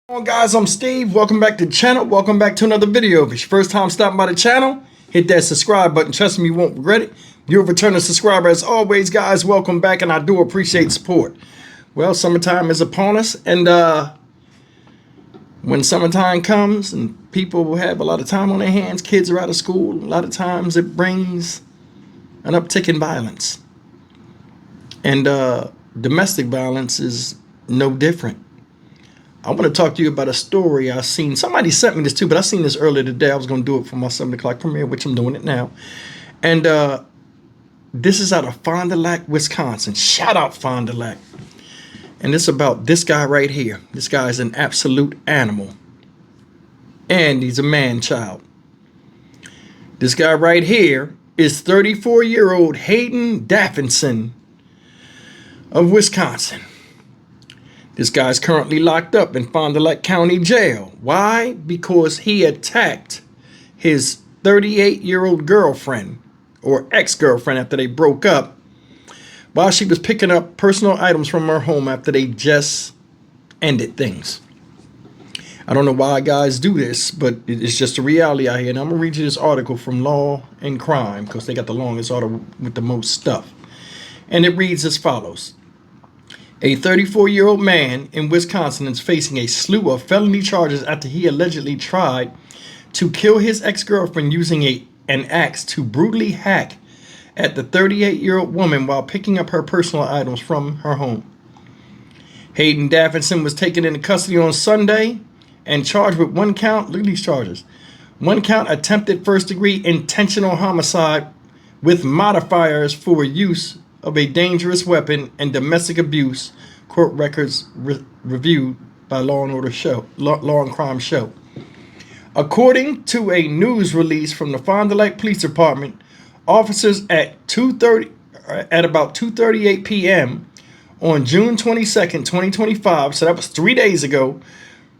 Hello guys, I'm Steve. Welcome back to the channel. Welcome back to another video. If it's your first time stopping by the channel, hit that subscribe button. Trust me, you won't regret it. You're a returning subscriber as always, guys. Welcome back, and I do appreciate support. Well, summertime is upon us, and when summertime comes and people will have a lot of time on their hands, kids are out of school, a lot of times it brings an uptick in violence. And domestic violence is no different. I want to talk to you about a story I seen. Somebody sent me this too, but I seen this earlier today. I was going to do it for my 7 o'clock premiere, which I'm doing it now. And this is out of Fond du Lac, Wisconsin. Shout out Fond du Lac. And it's about this guy right here. This guy is an absolute animal. And he's a man-child. This guy right here is 34-year-old Hayden Daffinson of Wisconsin. This guy's currently locked up in Fond du Lac County Jail. Why? Because he attacked his 38-year-old girlfriend or ex-girlfriend after they broke up while she was picking up personal items from her home after they just ended things. I don't know why guys do this, but it's just a reality out here. And I'm going to read you this article from Law and Crime because they got the longest article with the most stuff. And it reads as follows. A 34-year-old man in Wisconsin is facing a slew of felony charges after he allegedly tried to kill his ex-girlfriend using an axe to brutally hack at the 38-year-old woman while picking up her personal items from her home. Hayden Daffinson was taken into custody on Sunday and charged with one count. Look at these charges. One count attempted first-degree intentional homicide with modifiers for use of a dangerous weapon and domestic abuse, court records reviewed by Law and Crime show. According to a news release from the Fond du Lac Police Department, officers at about 2:38 p.m. on June 22nd, 2025, so that was 3 days ago,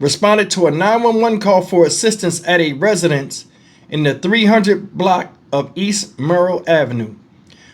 responded to a 911 call for assistance at a residence in the 300 block of East Merle Avenue.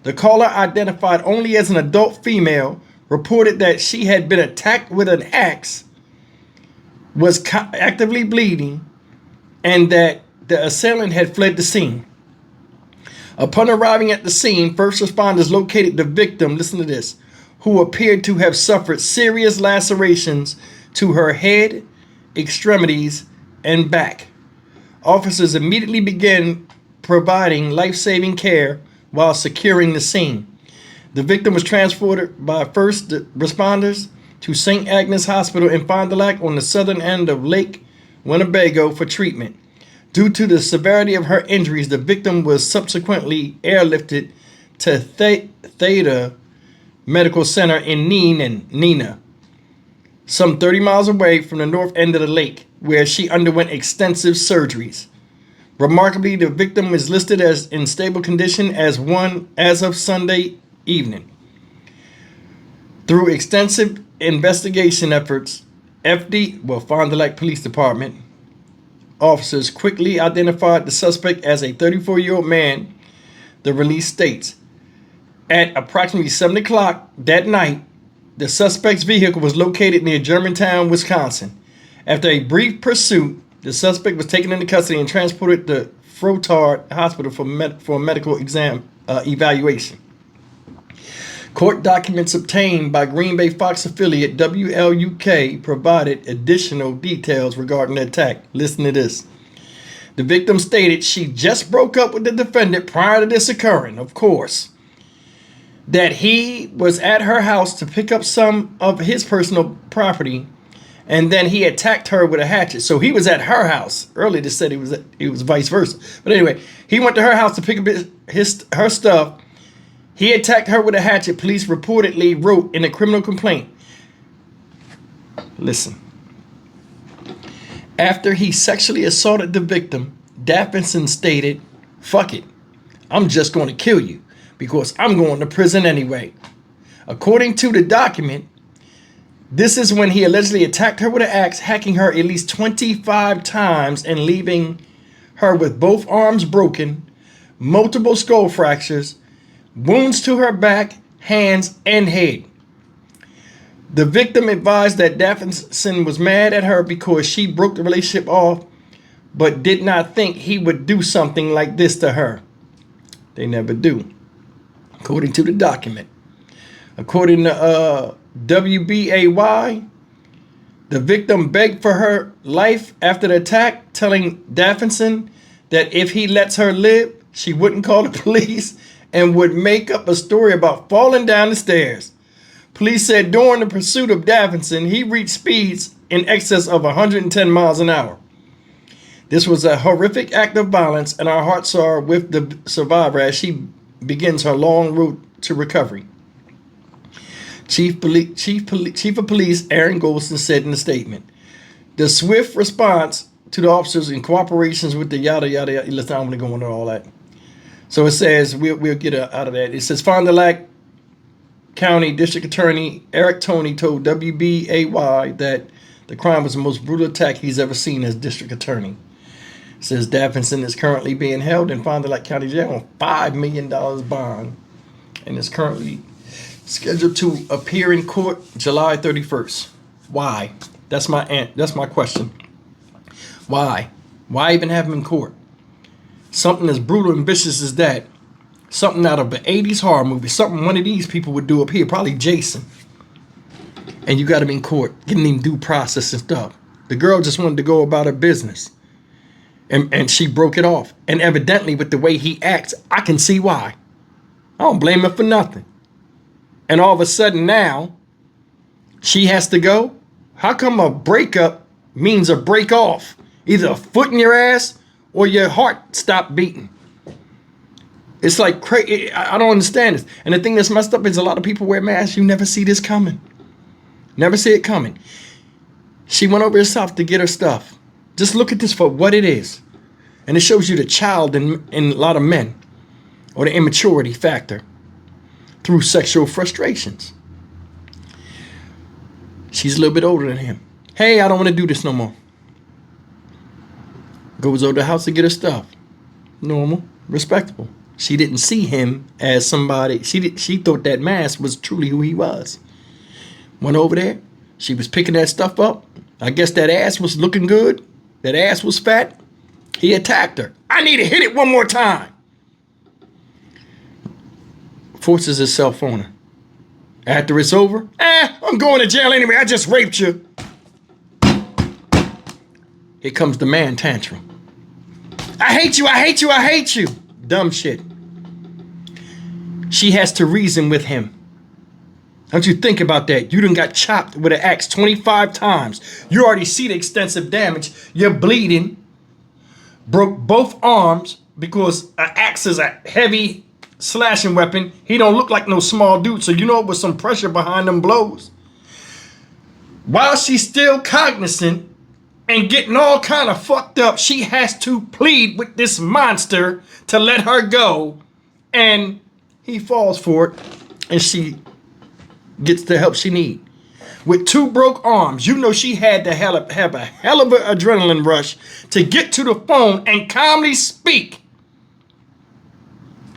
The caller, identified only as an adult female, reported that she had been attacked with an axe, was actively bleeding, and that the assailant had fled the scene. Upon arriving at the scene, first responders located the victim, listen to this, who appeared to have suffered serious lacerations to her head, extremities, and back. Officers immediately began providing life-saving care while securing the scene. The victim was transported by first responders to St. Agnes Hospital in Fond du Lac on the southern end of Lake Winnebago for treatment. Due to the severity of her injuries, the victim was subsequently airlifted to Theta Medical Center in Neenah, some 30 miles away from the north end of the lake, where she underwent extensive surgeries. Remarkably, the victim is listed as in stable condition as of Sunday evening. Through extensive investigation efforts, Fond du Lac Police Department officers quickly identified the suspect as a 34-year-old man, the release states. At approximately 7 o'clock that night, the suspect's vehicle was located near Germantown, Wisconsin. After a brief pursuit, the suspect was taken into custody and transported to Frottard Hospital for a medical evaluation. Court documents obtained by Green Bay Fox affiliate WLUK provided additional details regarding the attack. Listen to this. The victim stated she just broke up with the defendant prior to this occurring, of course, that he was at her house to pick up some of his personal property, and then he attacked her with a hatchet. So he was at her house. Earlier they said it was vice versa. But anyway, he went to her house to pick up her stuff. He attacked her with a hatchet, police reportedly wrote in a criminal complaint. Listen. After he sexually assaulted the victim, Daffinson stated, "Fuck it. I'm just going to kill you because I'm going to prison anyway." According to the document, this is when he allegedly attacked her with an axe, hacking her at least 25 times and leaving her with both arms broken, multiple skull fractures, wounds to her back, hands, and head. The victim advised that Davidson was mad at her because she broke the relationship off, but did not think he would do something like this to her. They never do, according to the document. According to WBAY, the victim begged for her life after the attack, telling Davidson that if he lets her live, she wouldn't call the police and would make up a story about falling down the stairs. Police said during the pursuit of Davidson, he reached speeds in excess of 110 miles an hour. This was a horrific act of violence, and our hearts are with the survivor as she begins her long road to recovery. Chief of Police Aaron Goldston said in a statement, the swift response to the officers in cooperation with the yada yada yada. Listen, I'm going to go into all that. So it says, we'll get out of that. It says, Fond du Lac County District Attorney Eric Toney told WBAY that the crime was the most brutal attack he's ever seen as district attorney. It says Davidson is currently being held in Fond du Lac County Jail on $5 million bond and is currently scheduled to appear in court July 31st. Why? That's my question. Why? Why even have him in court? Something as brutal and vicious as that. Something out of an 80s horror movie. Something one of these people would do up here. Probably Jason. And you got him in court. Getting him due process and stuff. The girl just wanted to go about her business. And she broke it off. And evidently with the way he acts, I can see why. I don't blame her for nothing. And all of a sudden now, she has to go? How come a breakup means a break off? Either a foot in your ass or your heart stopped beating. It's like crazy. I don't understand this. And the thing that's messed up is a lot of people wear masks. You never see this coming. Never see it coming. She went over herself to get her stuff. Just look at this for what it is. And it shows you the child in a lot of men, or the immaturity factor through sexual frustrations. She's a little bit older than him. Hey, I don't want to do this no more. Goes over to the house to get her stuff. Normal, respectable. She didn't see him as somebody. She thought that mask was truly who he was. Went over there. She was picking that stuff up. I guess that ass was looking good. That ass was fat. He attacked her. I need to hit it one more time. Forces himself on her. After it's over, I'm going to jail anyway. I just raped you. Here comes the man tantrum. I hate you, I hate you, I hate you. Dumb shit. She has to reason with him. Don't you think about that? You done got chopped with an axe 25 times. You already see the extensive damage. You're bleeding. Broke both arms because an axe is a heavy slashing weapon. He don't look like no small dude, so you know it was some pressure behind them blows. While she's still cognizant and getting all kind of fucked up, she has to plead with this monster to let her go. And he falls for it, and she gets the help she needs. With 2 broke arms, you know she had to have a hell of an adrenaline rush to get to the phone and calmly speak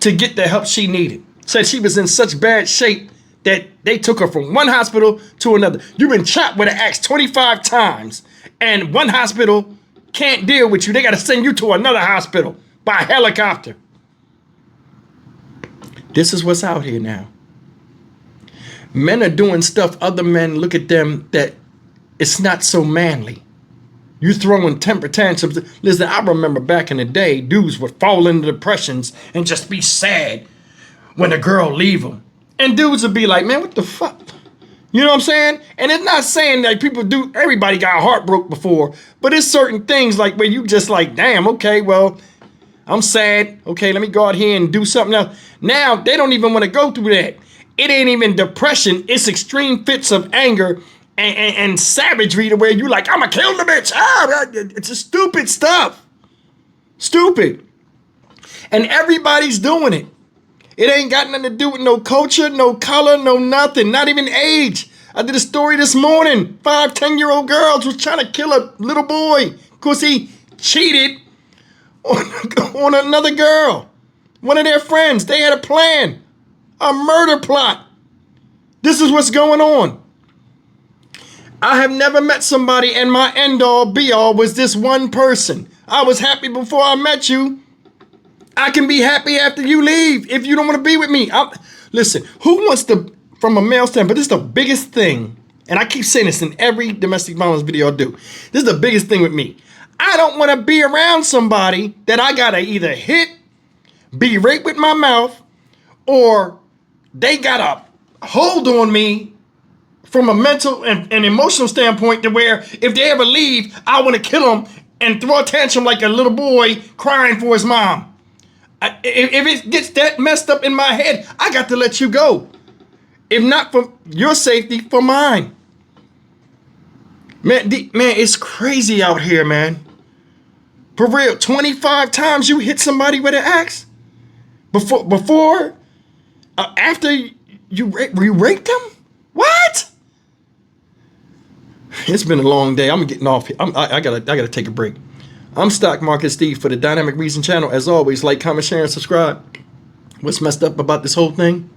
to get the help she needed. Said she was in such bad shape that they took her from one hospital to another. You've been chopped with an axe 25 times, and one hospital can't deal with you. They got to send you to another hospital by helicopter. This is what's out here now. Men are doing stuff other men look at them that it's not so manly. You throwing temper tantrums. Listen, I remember back in the day, dudes would fall into depressions and just be sad when a girl leave them. And dudes would be like, man, what the fuck? You know what I'm saying? And it's not saying that people do, everybody got heartbroken before, but it's certain things like where you just like, damn, okay, well, I'm sad. Okay, let me go out here and do something else. Now, they don't even want to go through that. It ain't even depression. It's extreme fits of anger and savagery to where you like, I'm going to kill the bitch. It's a stupid stuff. Stupid. And everybody's doing it. It ain't got nothing to do with no culture, no color, no nothing, not even age. I did a story this morning. 5, 10-year-old girls was trying to kill a little boy because he cheated on another girl. One of their friends. They had a plan. A murder plot. This is what's going on. I have never met somebody and my end all be all was this one person. I was happy before I met you. I can be happy after you leave if you don't want to be with me. Listen, who wants to, from a male standpoint, this is the biggest thing, and I keep saying this in every domestic violence video I do. This is the biggest thing with me. I don't want to be around somebody that I got to either hit, be raped with my mouth, or they got a hold on me from a mental and emotional standpoint to where if they ever leave, I want to kill them and throw a tantrum like a little boy crying for his mom. If it gets that messed up in my head, I got to let you go. If not for your safety, for mine. Man, it's crazy out here, man. For real, 25 times you hit somebody with an axe? After you raped them? What? It's been a long day. I'm getting off here. I gotta take a break. I'm Stock Market Steve for the Dynamic Reason channel. As always, like, comment, share, and subscribe. What's messed up about this whole thing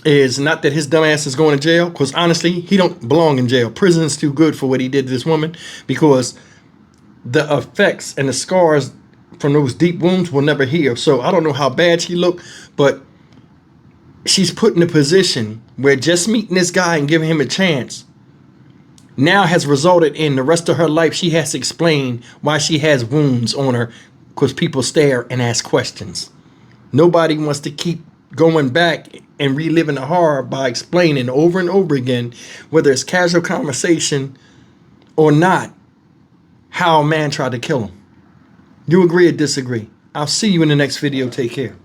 is not that his dumb ass is going to jail, because honestly, he don't belong in jail. Prison's too good for what he did to this woman, because the effects and the scars from those deep wounds will never heal. So I don't know how bad she looked, but she's put in a position where just meeting this guy and giving him a chance now has resulted in the rest of her life she has to explain why she has wounds on her, because people stare and ask questions. Nobody wants to keep going back and reliving the horror by explaining over and over again, whether it's casual conversation or not, how a man tried to kill him. You agree or disagree? I'll see you in the next video. Take care.